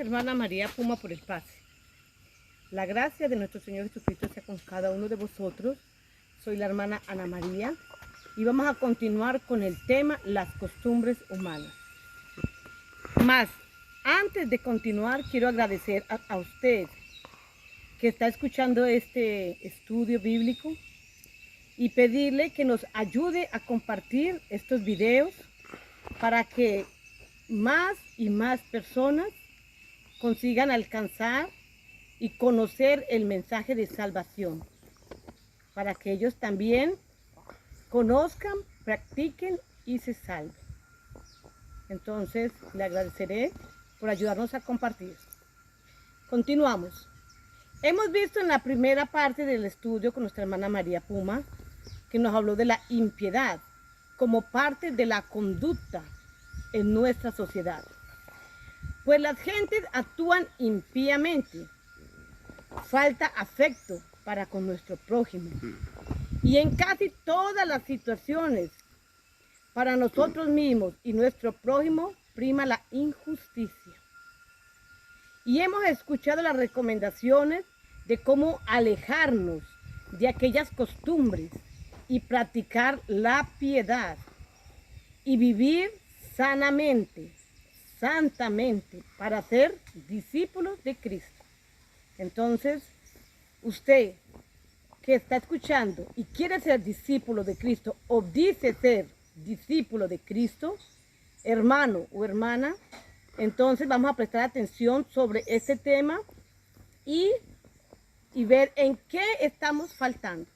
hermana María Puma por el pase. La gracia de nuestro Señor Jesucristo sea con cada uno de vosotros. Soy la hermana Ana María y vamos a continuar con el tema las costumbres humanas. Más, antes de continuar, quiero agradecer a usted que está escuchando este estudio bíblico y pedirle que nos ayude a compartir estos videos para que más y más personas consigan alcanzar y conocer el mensaje de salvación, para que ellos también conozcan, practiquen y se salven. Entonces, le agradeceré por ayudarnos a compartir. Continuamos. Hemos visto en la primera parte del estudio con nuestra hermana María Puma que nos habló de la impiedad como parte de la conducta en nuestra sociedad. Pues las gentes actúan impíamente, falta afecto para con nuestro prójimo. Y en casi todas las situaciones, para nosotros mismos y nuestro prójimo, prima la injusticia. Y hemos escuchado las recomendaciones de cómo alejarnos de aquellas costumbres y practicar la piedad y vivir sanamente, santamente, para ser discípulos de Cristo. Entonces, usted que está escuchando y quiere ser discípulo de Cristo o dice ser discípulo de Cristo, hermano o hermana, entonces vamos a prestar atención sobre este tema y ver en qué estamos faltando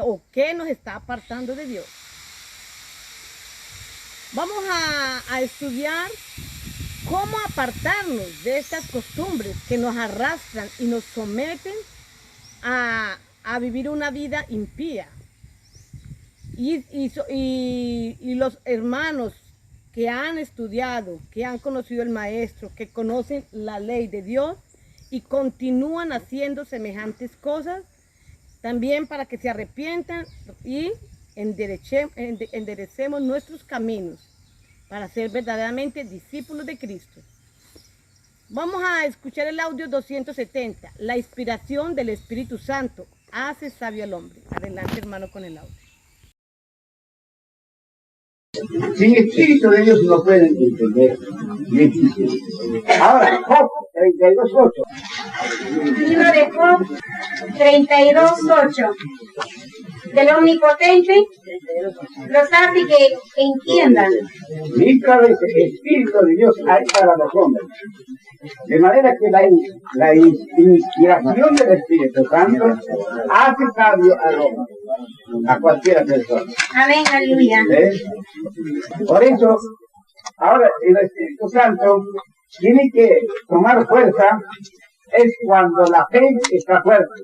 o qué nos está apartando de Dios. Vamos a estudiar cómo apartarnos de estas costumbres que nos arrastran y nos someten a vivir una vida impía. Y los hermanos que han estudiado, que han conocido el Maestro, que conocen la ley de Dios y continúan haciendo semejantes cosas, también para que se arrepientan y enderecemos nuestros caminos para ser verdaderamente discípulos de Cristo. Vamos a escuchar el audio 270, la inspiración del Espíritu Santo hace sabio al hombre. Adelante, hermano, con el audio. Sin Espíritu de Dios no pueden entender. Ahora, Job 32:8. Libro de Job 32:8. Del Omnipotente los hace que entiendan. Otra vez, el Espíritu de Dios hay para los hombres. De manera que la inspiración del Espíritu Santo hace sabio al hombre, a cualquiera persona. Amén, aleluya. Por eso, ahora el Espíritu Santo tiene que tomar fuerza es cuando la fe está fuerte.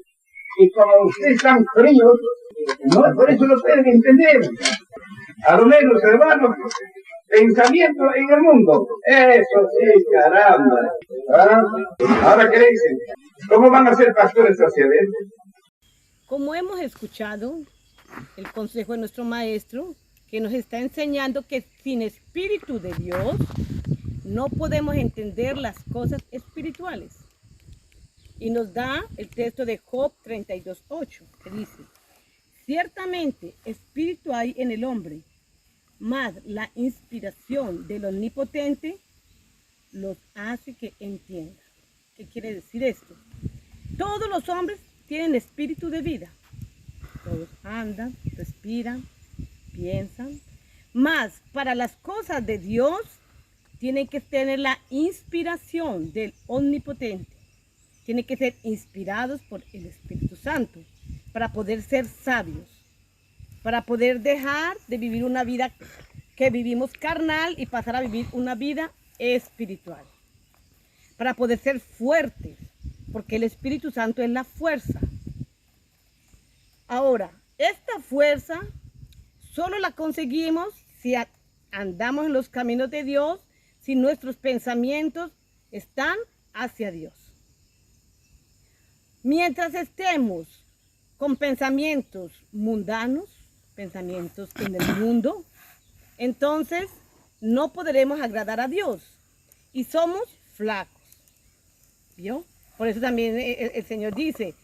Y como ustedes están fríos, no, por eso no pueden entender. A lo menos, hermanos, pensamiento en el mundo. Eso sí, caramba. ¿Ah? Ahora, ¿qué dicen? ¿Cómo van a ser pastores hacia adentro? Como hemos escuchado el consejo de nuestro Maestro, que nos está enseñando que sin Espíritu de Dios no podemos entender las cosas espirituales. Y nos da el texto de Job 32:8, que dice: ciertamente espíritu hay en el hombre, mas la inspiración del Omnipotente los hace que entiendan. ¿Qué quiere decir esto? Todos los hombres tienen espíritu de vida. Todos andan, respiran, piensan. Mas para las cosas de Dios tienen que tener la inspiración del Omnipotente. Tienen que ser inspirados por el Espíritu Santo para poder ser sabios, para poder dejar de vivir una vida que vivimos carnal y pasar a vivir una vida espiritual. Para poder ser fuertes, porque el Espíritu Santo es la fuerza. Ahora, esta fuerza solo la conseguimos si andamos en los caminos de Dios, si nuestros pensamientos están hacia Dios. Mientras estemos con pensamientos mundanos, pensamientos en el mundo, entonces no podremos agradar a Dios. y somos flacos. ¿Vio? Por eso también el Señor dice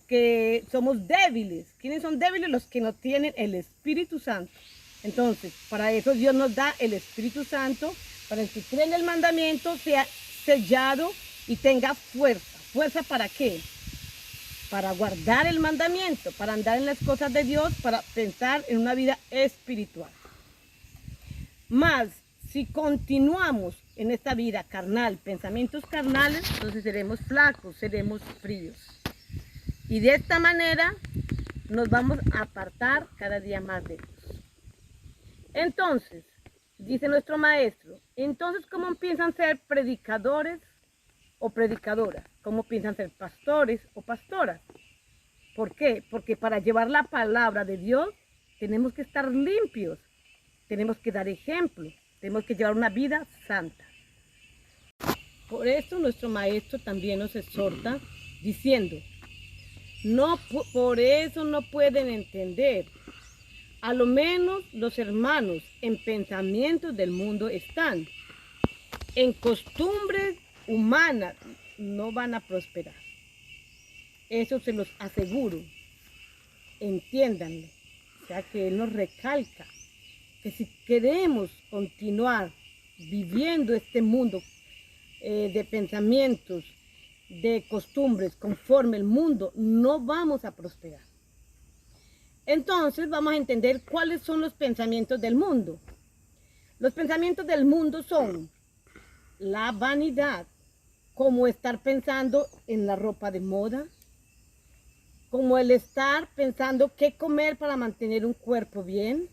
que somos débiles. ¿Quiénes son débiles? Los que no tienen el Espíritu Santo. Entonces, para eso Dios nos da el Espíritu Santo, para el que cree en el mandamiento sea sellado y tenga fuerza. ¿Fuerza para qué? Para guardar el mandamiento, para andar en las cosas de Dios, para pensar en una vida espiritual. Más, si continuamos en esta vida carnal, pensamientos carnales, entonces seremos flacos, seremos fríos. Y de esta manera nos vamos a apartar cada día más de Dios. Entonces, dice nuestro maestro, entonces ¿cómo piensan ser predicadores o predicadoras? ¿Cómo piensan ser pastores o pastoras? ¿Por qué? Porque para llevar la palabra de Dios tenemos que estar limpios, tenemos que dar ejemplo, tenemos que llevar una vida santa. Por eso nuestro maestro también nos exhorta diciendo, no, por eso no pueden entender. A lo menos los hermanos en pensamientos del mundo están. En costumbres humanas no van a prosperar. Eso se los aseguro. Entiéndanlo. O sea que Él nos recalca que si queremos continuar viviendo este mundo de pensamientos, de costumbres conforme el mundo, no vamos a prosperar. Entonces vamos a entender cuáles son los pensamientos del mundo. Los pensamientos del mundo son la vanidad, como estar pensando en la ropa de moda, como el estar pensando qué comer para mantener un cuerpo bien,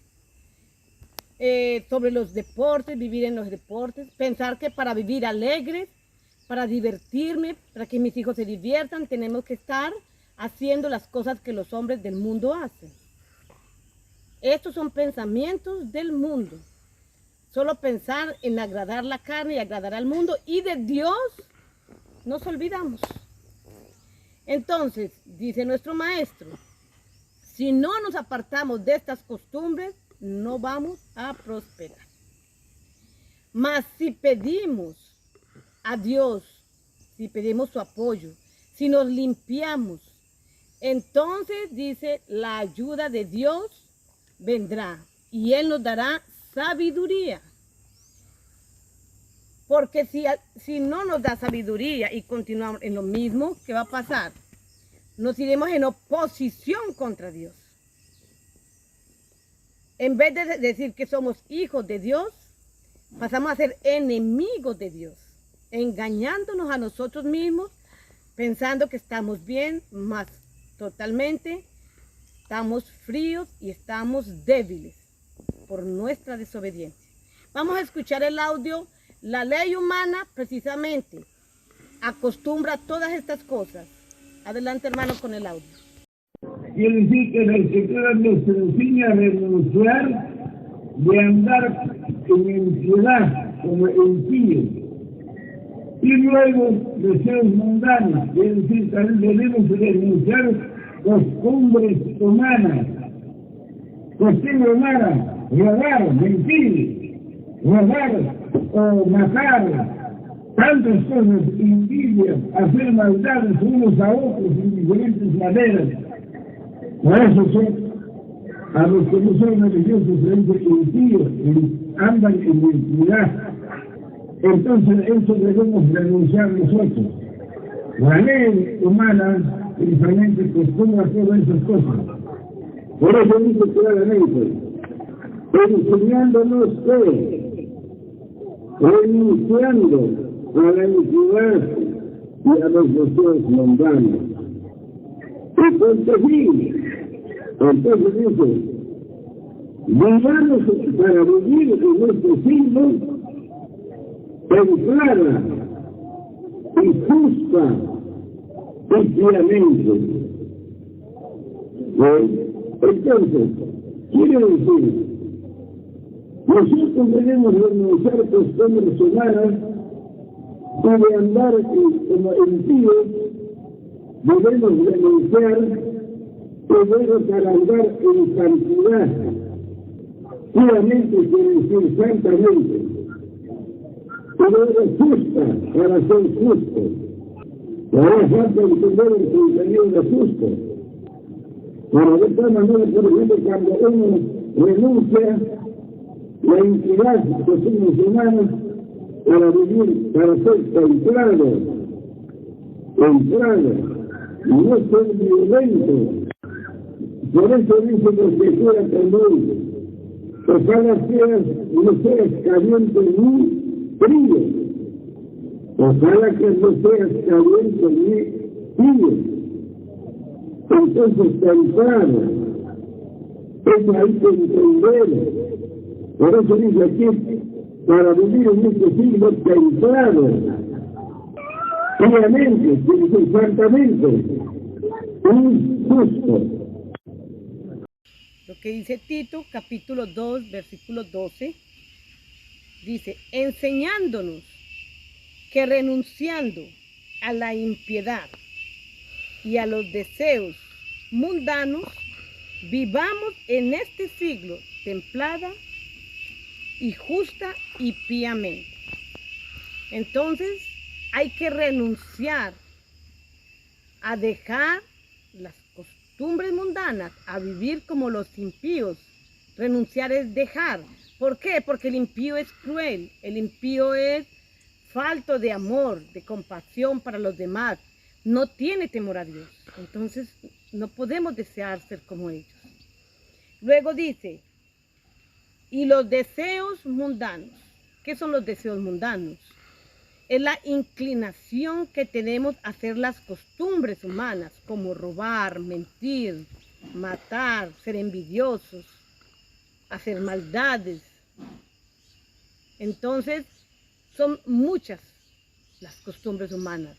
sobre los deportes, vivir en los deportes, pensar que para vivir alegres, para divertirme, para que mis hijos se diviertan, tenemos que estar haciendo las cosas que los hombres del mundo hacen. Estos son pensamientos del mundo. Solo pensar en agradar la carne y agradar al mundo, y de Dios nos olvidamos. Entonces, dice nuestro maestro, si no nos apartamos de estas costumbres, no vamos a prosperar. Mas si pedimos a Dios, si pedimos su apoyo, si nos limpiamos, entonces dice, la ayuda de Dios vendrá y Él nos dará sabiduría. Porque si no nos da sabiduría y continuamos en lo mismo, ¿qué va a pasar? Nos iremos en oposición contra Dios. En vez de decir que somos hijos de Dios, pasamos a ser enemigos de Dios, engañándonos a nosotros mismos, pensando que estamos bien, mas totalmente estamos fríos y estamos débiles por nuestra desobediencia. Vamos a escuchar el audio. La ley humana precisamente acostumbra todas estas cosas. Adelante, hermano, con el audio. Quiere decir que la Escritura nos enseña a renunciar de andar en impiedad como impíos. Y luego deseos mundanos, quiere decir que también debemos renunciar costumbres humanas. Costumbre humana, robar, mentir, robar o matar, tantas cosas, envidia, hacer maldades unos a otros en diferentes maneras. Por eso son a los que no son religiosos, frente impíos, andan en impiedad. Entonces eso debemos renunciar nosotros. La ley humana principalmente acostumbra a todas esas cosas. Por eso dice claramente, enseñándonos que, renunciando a la iniquidad y a los deseos mundanos. Y conseguir, entonces dice, vivamos para vivir en este siglo en clara y justa y piamente. Entonces, quiere decir, nosotros debemos renunciar costumbres humanas y de andar como impíos, debemos renunciar primero para andar en santidad. Puramente quiere decir santamente. pero es justa para ser justo. Ahora falta entender el contenido de justo. Pero de esta manera, por ejemplo, cuando uno renuncia la entidad de somos humanos para vivir, para ser templado, no ser violento. Por eso dice la Escritura también, ojalá no seas caliente ni frío, ojalá que no seas caliente ni frío. Entonces templado, eso hay que entender. Por eso dice aquí, para vivir en este siglo templado, piamente, santamente, y justo. Lo que dice Tito, capítulo 2, versículo 12, dice, enseñándonos que renunciando a la impiedad y a los deseos mundanos, vivamos en este siglo templada y justa y piamente. Entonces hay que renunciar a dejar las costumbres mundanas, a vivir como los impíos. Renunciar es dejar. ¿Por qué? Porque el impío es cruel, el impío es falto de amor, de compasión para los demás, no tiene temor a Dios. Entonces no podemos desear ser como ellos. Luego dice, y los deseos mundanos. ¿Qué son los deseos mundanos? Es la inclinación que tenemos a hacer las costumbres humanas, como robar, mentir, matar, ser envidiosos, hacer maldades. Entonces, son muchas las costumbres humanas.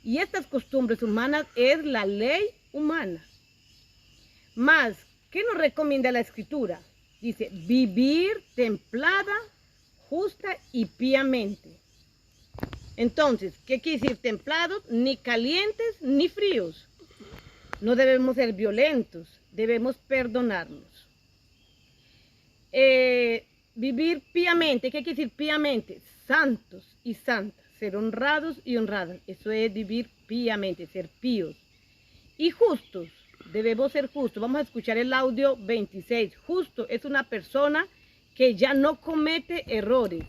Y estas costumbres humanas es la ley humana. Más, ¿qué nos recomienda la Escritura? Dice, vivir templada, justa y piamente. Entonces, ¿qué quiere decir templados? Ni calientes ni fríos. No debemos ser violentos, debemos perdonarnos. Vivir piamente, ¿qué quiere decir piamente? Santos y santas, ser honrados y honradas. Eso es vivir piamente, ser píos. Y justos, debemos ser justos. Vamos a escuchar el audio 26. Justo es una persona que ya no comete errores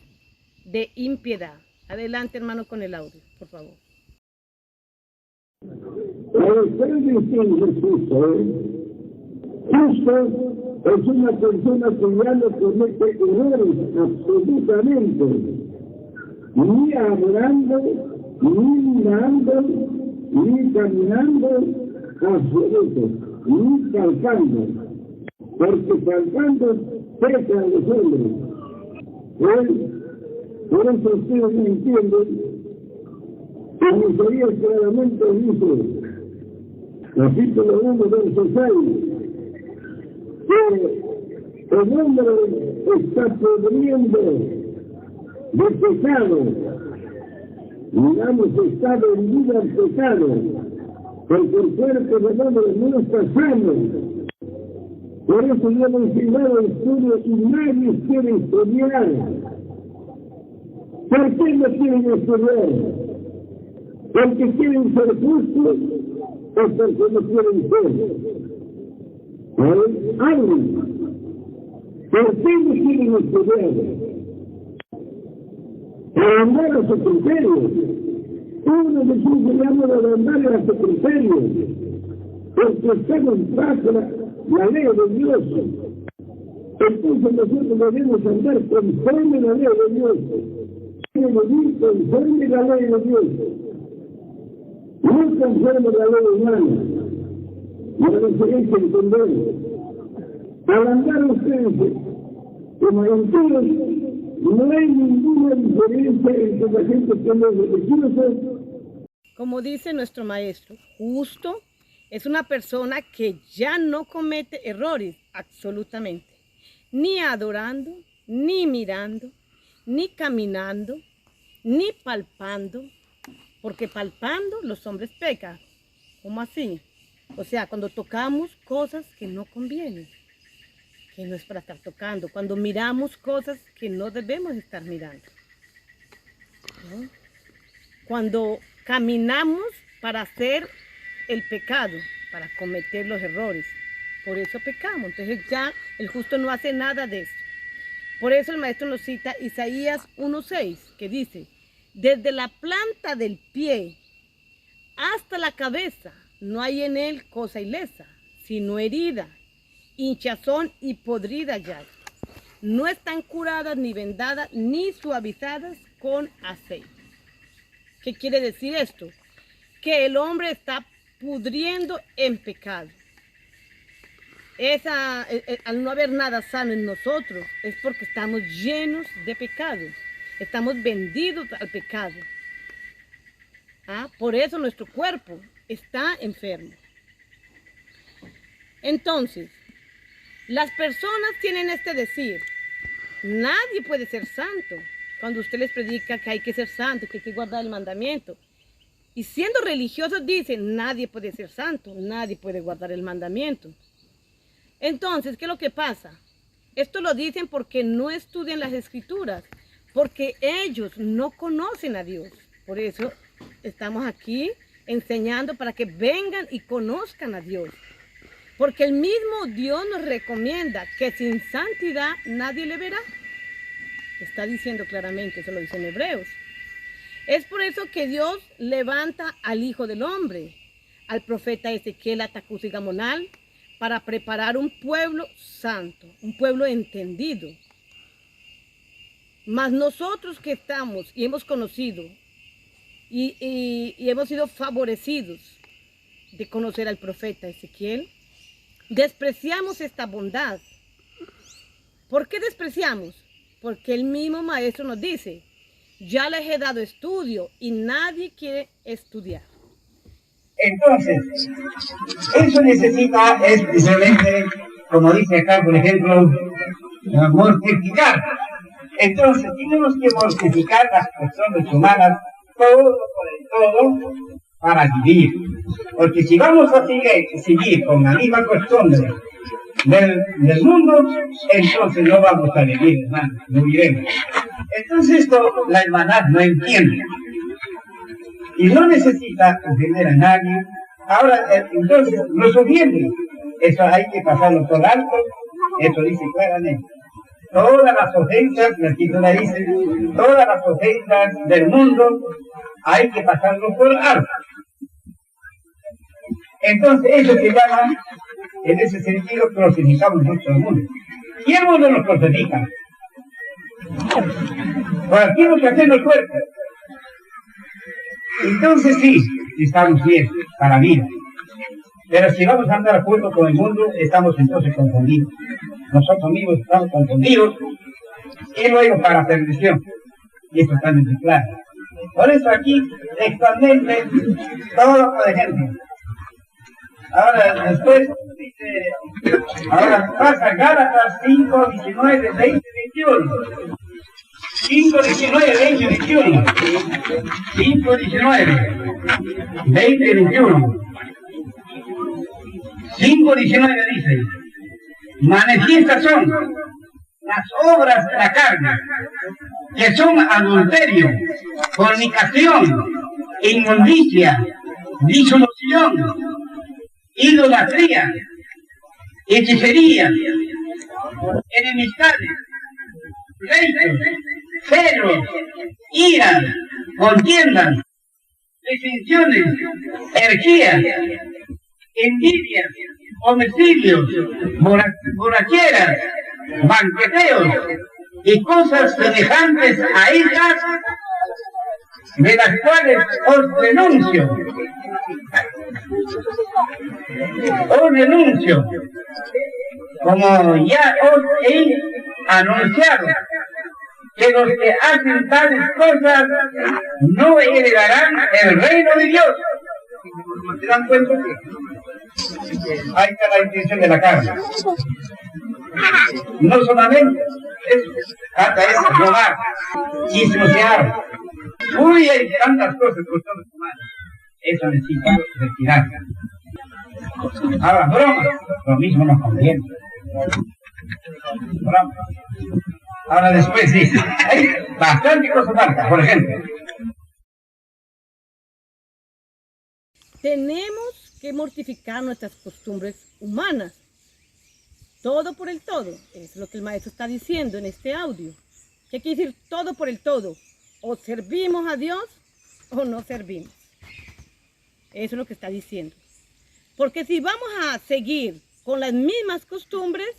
de impiedad. Adelante, hermano, con el audio, por favor. Justo es una persona que ya no comete errores absolutamente, ni hablando, ni mirando, ni caminando, absoluto, ni calcando, porque calcando peca a los hombres. Por eso ustedes no entienden, en Isaías claramente dice, capítulo 1, verso 6, que el hombre está podriendo de pecado, digamos, está vendido al pecado, porque el cuerpo del hombre no está sano. Por eso yo he enseñado estudios y nadie quiere estudiar. ¿Por qué no quieren estudiar? ¿Porque quieren ser justos o porque no quieren ser? Hablen. ¿Por qué no quieren estudiar? Para andar a su criterio. Uno de sus llama de andar a su criterio. Porque estamos bajo la ley de Dios. Entonces nosotros debemos andar conforme a la ley de Dios. Debemos vivir conforme a la ley de Dios. No conforme a la ley humana. No lo tenéis que entender. Al andar ustedes como impíos, no hay ninguna diferencia entre la gente que no es religiosa. Como dice nuestro maestro, justo es una persona que ya no comete errores, absolutamente. Ni adorando, ni mirando, ni caminando, ni palpando, porque palpando los hombres pecan. ¿Cómo así? O sea, cuando tocamos cosas que no convienen, que no es para estar tocando, cuando miramos cosas que no debemos estar mirando. ¿no? Cuando caminamos para hacer el pecado, para cometer los errores. Por eso pecamos. Entonces ya el justo no hace nada de eso. Por eso el maestro nos cita Isaías 1:6, que dice, desde la planta del pie hasta la cabeza no hay en él cosa ilesa, sino herida, hinchazón y podrida llaga. No están curadas ni vendadas ni suavizadas con aceite. ¿Qué quiere decir esto? Que el hombre está pudriendo en pecado. Al no haber nada sano en nosotros, es porque estamos llenos de pecado. Estamos vendidos al pecado. Por eso nuestro cuerpo está enfermo. Entonces, las personas tienen este decir: nadie puede ser santo. Cuando usted les predica que hay que ser santo, que hay que guardar el mandamiento. Y siendo religiosos dicen, nadie puede ser santo, nadie puede guardar el mandamiento. Entonces, ¿qué es lo que pasa? Esto lo dicen porque no estudian las escrituras, porque ellos no conocen a Dios. Por eso estamos aquí enseñando para que vengan y conozcan a Dios. Porque el mismo Dios nos recomienda que sin santidad nadie le verá. Está diciendo claramente, eso lo dice en Hebreos. Es por eso que Dios levanta al Hijo del Hombre, al profeta Ezequiel Atacus y Gamonal, para preparar un pueblo santo, un pueblo entendido. Mas nosotros que estamos y hemos conocido y hemos sido favorecidos de conocer al profeta Ezequiel, despreciamos esta bondad. ¿Por qué despreciamos? Porque el mismo maestro nos dice, ya les he dado estudio y nadie quiere estudiar. Entonces, eso necesita especialmente, como dice acá, por ejemplo, mortificar. Entonces, tenemos que mortificar las personas humanas, todo por el todo, para vivir. Porque si vamos a seguir con la misma costumbre del mundo, entonces no vamos a vivir, hermano, no viviremos. Entonces esto la hermandad no entiende. Y no necesita ofender a nadie. Ahora, entonces, los ofende. Eso hay que pasarlo por alto. Eso dice claramente. Todas las ofensas, la escritura dice, todas las ofensas del mundo hay que pasarlo por alto. Entonces, eso se llama, en ese sentido, crucificamos mucho al mundo. ¿Y el mundo nos crucifica? Cualquier ocasión del cuerpo. Entonces sí, estamos bien para la vida. Pero si vamos a andar junto con el mundo, estamos entonces confundidos. Nosotros mismos estamos confundidos y luego para perdición. Y eso está en el claro. Por eso aquí, textualmente, todo por ejemplo. Ahora, después dice, ahora pasa Gálatas 5, 19, 20, 21. 5, 19, 20, 21. 5, 19, 20, 21. 5, 19 dice, manifiestas son las obras de la carne, que son adulterio, fornicación, inmundicia, disolución, idolatría, hechicería, enemistades, pleitos, celos, ira, contiendas, disensiones, herejías, envidias, homicidios, borracheras, banqueteos y cosas semejantes a ellas, de las cuales os denuncio. Os denuncio, como ya os he anunciado, que los que hacen tales cosas no heredarán el reino de Dios. ¿Se dan cuenta? Ahí está la intención de la carne. No solamente eso, hasta es robar, chismosear. Uy, hay tantas cosas que son los humanos. Eso necesita retirarla. Ahora, bromas, lo mismo nos conviene. Bromas. Ahora después dice, hay bastante cosas faltas. Por ejemplo, tenemos que mortificar nuestras costumbres humanas. Todo por el todo. Es lo que el maestro está diciendo en este audio. ¿Qué quiere decir todo por el todo? O servimos a Dios o no servimos. Eso es lo que está diciendo. Porque si vamos a seguir con las mismas costumbres,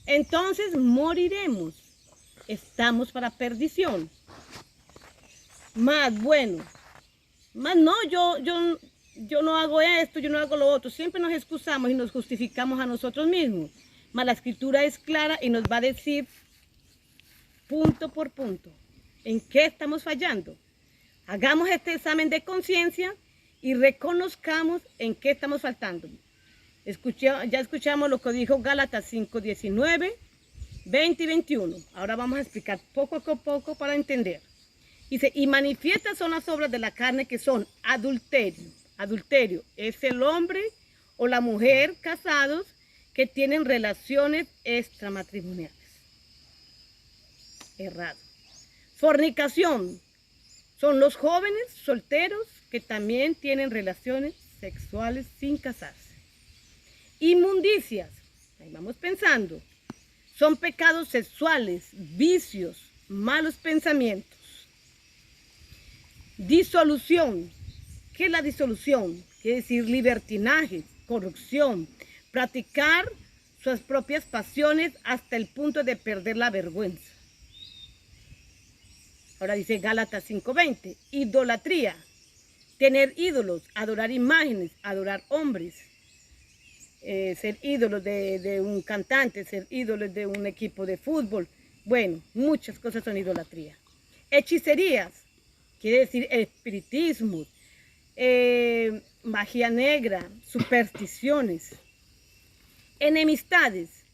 entonces moriremos. Estamos para perdición. Más bueno. Más no, yo no hago esto, yo no hago lo otro. Siempre nos excusamos y nos justificamos a nosotros mismos. Mas la escritura es clara y nos va a decir punto por punto en qué estamos fallando. Hagamos este examen de conciencia y reconozcamos en qué estamos faltando. Ya escuchamos lo que dijo Gálatas 5, 19, 20 y 21. Ahora vamos a explicar poco a poco para entender. Dice, y manifiestas son las obras de la carne que son adulterio. Adulterio es el hombre o la mujer casados que tienen relaciones extramatrimoniales. Errado. Fornicación son los jóvenes solteros que también tienen relaciones sexuales sin casarse. Inmundicias, ahí vamos pensando, son pecados sexuales, vicios, malos pensamientos. Disolución, ¿qué es la disolución? Quiere decir libertinaje, corrupción, practicar sus propias pasiones hasta el punto de perder la vergüenza. Ahora dice Gálatas 5:20, idolatría, tener ídolos, adorar imágenes, adorar hombres, ser ídolos de un cantante, ser ídolos de un equipo de fútbol. Bueno, muchas cosas son idolatría. Hechicerías, quiere decir espiritismo, magia negra, supersticiones. Enemistades,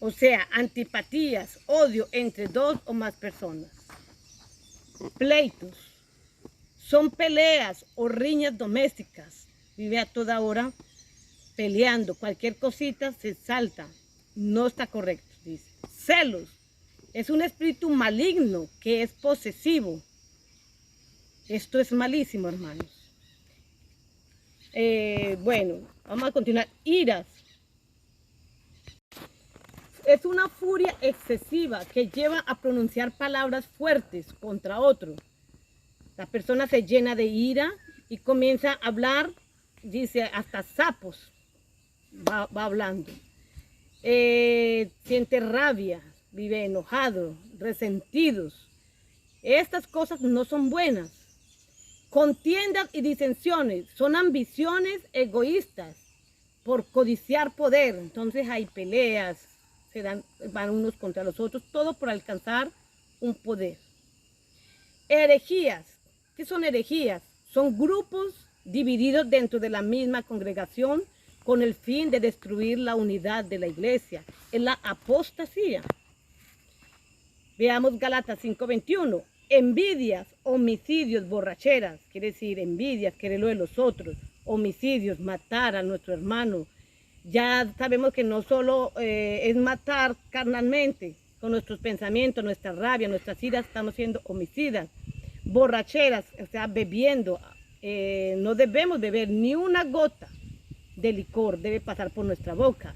o sea, antipatías, odio entre dos o más personas. Pleitos, son peleas o riñas domésticas. Vive a toda hora peleando, cualquier cosita se salta. No está correcto, dice. Celos, es un espíritu maligno que es posesivo. Esto es malísimo, hermanos. Bueno, vamos a continuar. Iras. Es una furia excesiva que lleva a pronunciar palabras fuertes contra otro. La persona se llena de ira y comienza a hablar, dice, hasta sapos va hablando. Siente rabia, vive enojado, resentidos. Estas cosas no son buenas. Contiendas y disensiones son ambiciones egoístas por codiciar poder. Entonces hay peleas, van unos contra los otros, todo por alcanzar un poder. Herejías. ¿Qué son herejías? Son grupos divididos dentro de la misma congregación con el fin de destruir la unidad de la iglesia. Es la apostasía. Veamos Gálatas 5:21. Envidias, homicidios, borracheras, quiere decir envidias, querer lo de los otros, homicidios, matar a nuestro hermano. Ya sabemos que no solo es matar carnalmente, con nuestros pensamientos, nuestra rabia, nuestras iras, estamos siendo homicidas. Borracheras, o sea, bebiendo. No debemos beber ni una gota de licor, debe pasar por nuestra boca.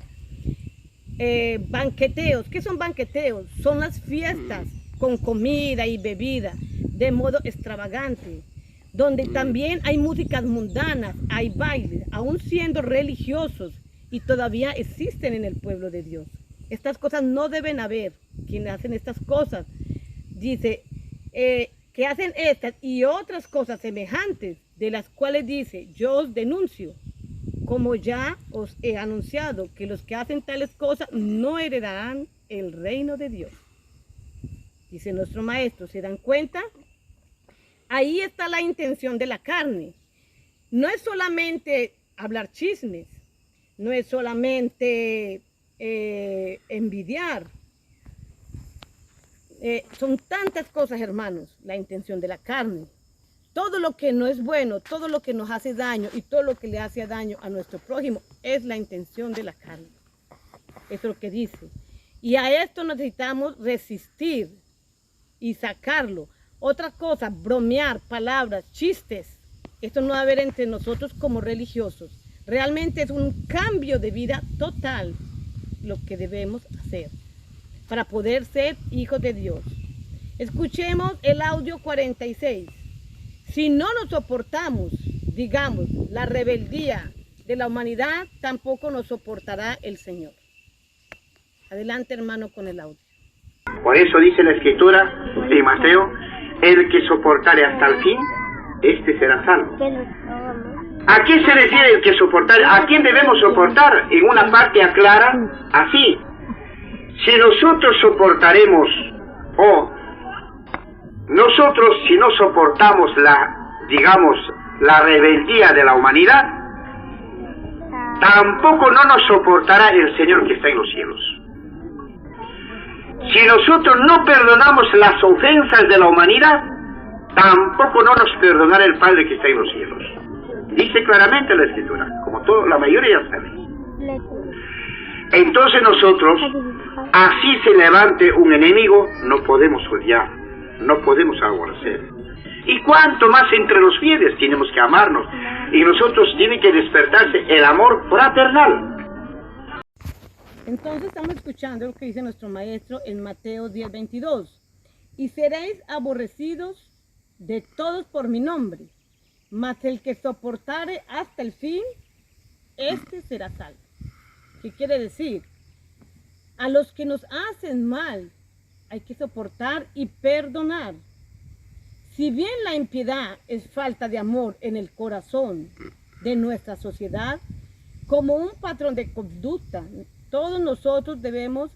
Banqueteos, ¿qué son banqueteos? Son las fiestas con comida y bebida de modo extravagante, donde también hay músicas mundanas, hay bailes, aún siendo religiosos, y todavía existen en el pueblo de Dios. Estas cosas no deben haber. Quienes hacen estas cosas, dice, que hacen estas y otras cosas semejantes, de las cuales dice, yo os denuncio, como ya os he anunciado, que los que hacen tales cosas no heredarán el reino de Dios. Dice nuestro maestro, ¿se dan cuenta? Ahí está la intención de la carne. No es solamente hablar chismes, no es solamente envidiar. Son tantas cosas, hermanos, la intención de la carne. Todo lo que no es bueno, todo lo que nos hace daño y todo lo que le hace daño a nuestro prójimo es la intención de la carne. Eso es lo que dice. Y a esto necesitamos resistir y sacarlo. Otra cosa, bromear, palabras, chistes, Esto no va a haber entre nosotros como religiosos. Realmente es un cambio de vida total lo que debemos hacer para poder ser hijos de Dios. Escuchemos el audio 46. Si no nos soportamos, digamos, la rebeldía de la humanidad, tampoco nos soportará el Señor. Adelante, hermano, con el audio. Por eso dice la Escritura de Mateo, el que soportare hasta el fin, este será salvo. ¿A qué se refiere el que soportar? ¿A quién debemos soportar? En una parte aclara así: si nosotros soportaremos, o nosotros si no soportamos la rebeldía de la humanidad, tampoco no nos soportará el Señor que está en los cielos. Si nosotros no perdonamos las ofensas de la humanidad, tampoco no nos perdonará el Padre que está en los cielos. Dice claramente la Escritura, como la mayoría ya sabe. Entonces nosotros, así se levante un enemigo, no podemos odiar, no podemos aborrecer. Y cuanto más entre los fieles tenemos que amarnos, y nosotros tiene que despertarse el amor fraternal. Entonces estamos escuchando lo que dice nuestro maestro en Mateo 10:22. Y seréis aborrecidos de todos por mi nombre, mas el que soportare hasta el fin, este será salvo. ¿Qué quiere decir? A los que nos hacen mal hay que soportar y perdonar. Si bien la impiedad es falta de amor en el corazón de nuestra sociedad, como un patrón de conducta, todos nosotros debemos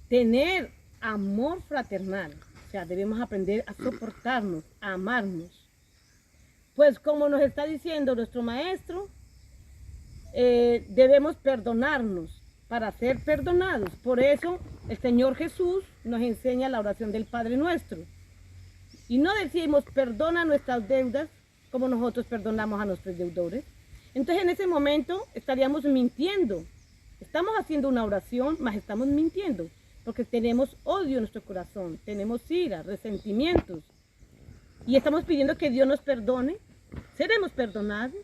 tener amor fraternal. O sea, debemos aprender a soportarnos, a amarnos. Pues como nos está diciendo nuestro maestro, debemos perdonarnos para ser perdonados. Por eso el Señor Jesús nos enseña la oración del Padre Nuestro. Y no decimos perdona nuestras deudas como nosotros perdonamos a nuestros deudores. Entonces en ese momento estaríamos mintiendo. Estamos haciendo una oración, mas estamos mintiendo. Porque tenemos odio en nuestro corazón, tenemos ira, resentimientos. Y estamos pidiendo que Dios nos perdone. ¿Seremos perdonados?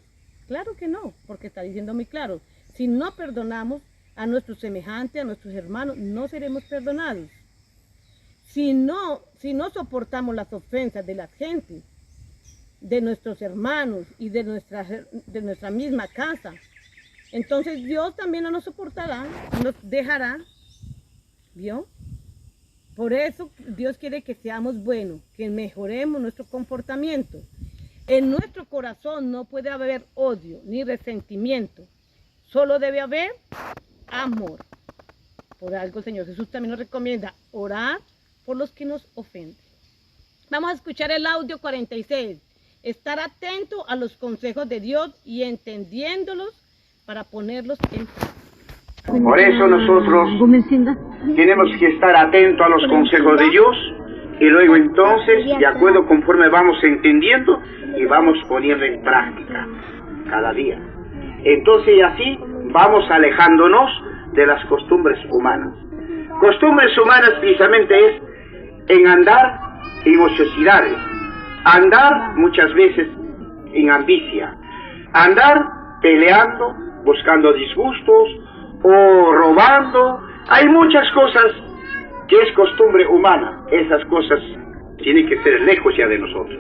Claro que no, porque está diciendo muy claro. Si no perdonamos a nuestros semejantes, a nuestros hermanos, no seremos perdonados. Si no soportamos las ofensas de la gente, de nuestros hermanos y de nuestra misma casa, entonces Dios también no nos soportará, nos dejará. ¿Vio? Por eso Dios quiere que seamos buenos, que mejoremos nuestro comportamiento. En nuestro corazón no puede haber odio ni resentimiento, solo debe haber amor. Por algo el Señor Jesús también nos recomienda orar por los que nos ofenden. Vamos a escuchar el audio 46. Estar atento a los consejos de Dios y entendiéndolos para ponerlos en práctica. Por eso nosotros tenemos que estar atentos a los consejos de Dios y luego entonces, de acuerdo conforme vamos entendiendo y vamos poniendo en práctica cada día. Entonces así vamos alejándonos de las costumbres humanas. Costumbres humanas precisamente es en andar en ociosidades, andar muchas veces en ambicia, andar peleando, buscando disgustos, o robando. Hay muchas cosas que es costumbre humana. Esas cosas tienen que ser lejos ya de nosotros.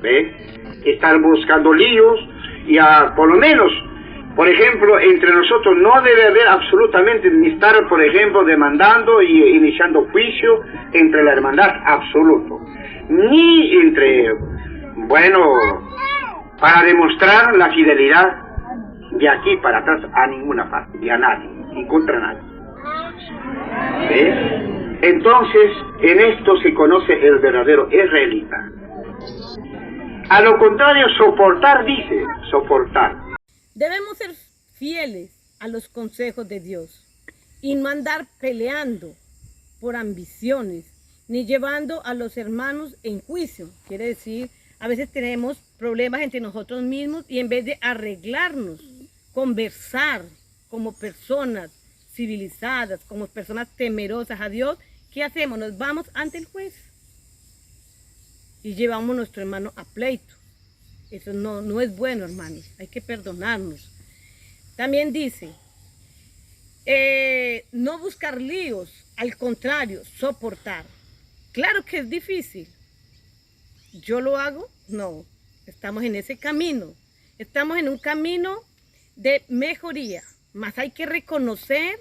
¿Ve? Estar buscando líos y por lo menos, por ejemplo, entre nosotros no debe haber absolutamente ni estar, por ejemplo, demandando y iniciando juicio entre la hermandad, absoluto. Ni entre, para demostrar la fidelidad de aquí para atrás a ninguna parte, y a nadie, y contra nadie. ¿Ves? Entonces, en esto se conoce el verdadero israelita. A lo contrario, soportar, dice, soportar. Debemos ser fieles a los consejos de Dios y no andar peleando por ambiciones, ni llevando a los hermanos en juicio. Quiere decir, a veces tenemos problemas entre nosotros mismos y en vez de arreglarnos, conversar como personas civilizadas, como personas temerosas a Dios, ¿qué hacemos? Nos vamos ante el juez y llevamos a nuestro hermano a pleito. Eso no es bueno, hermanos. Hay que perdonarnos. También dice, no buscar líos, al contrario, soportar. Claro que es difícil. ¿Yo lo hago? No. Estamos en ese camino. Estamos en un camino de mejoría. Mas hay que reconocer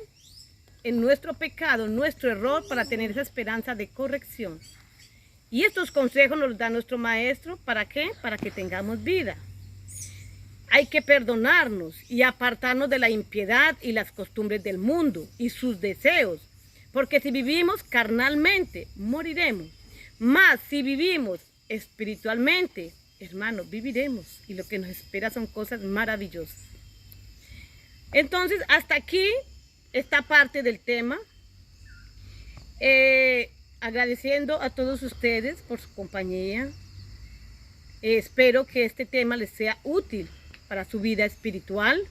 en nuestro pecado, nuestro error, para tener esa esperanza de corrección. Y estos consejos nos los da nuestro Maestro. ¿Para qué? Para que tengamos vida. Hay que perdonarnos y apartarnos de la impiedad y las costumbres del mundo y sus deseos. Porque si vivimos carnalmente, moriremos. Mas si vivimos espiritualmente, hermanos, viviremos. Y lo que nos espera son cosas maravillosas. Entonces, hasta aquí esta parte del tema. Agradeciendo a todos ustedes por su compañía. Espero que este tema les sea útil para su vida espiritual.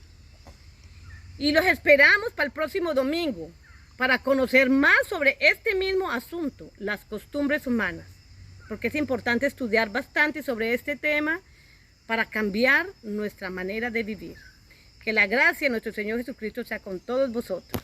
Y los esperamos para el próximo domingo, para conocer más sobre este mismo asunto, las costumbres humanas. Porque es importante estudiar bastante sobre este tema para cambiar nuestra manera de vivir. Que la gracia de nuestro Señor Jesucristo sea con todos vosotros.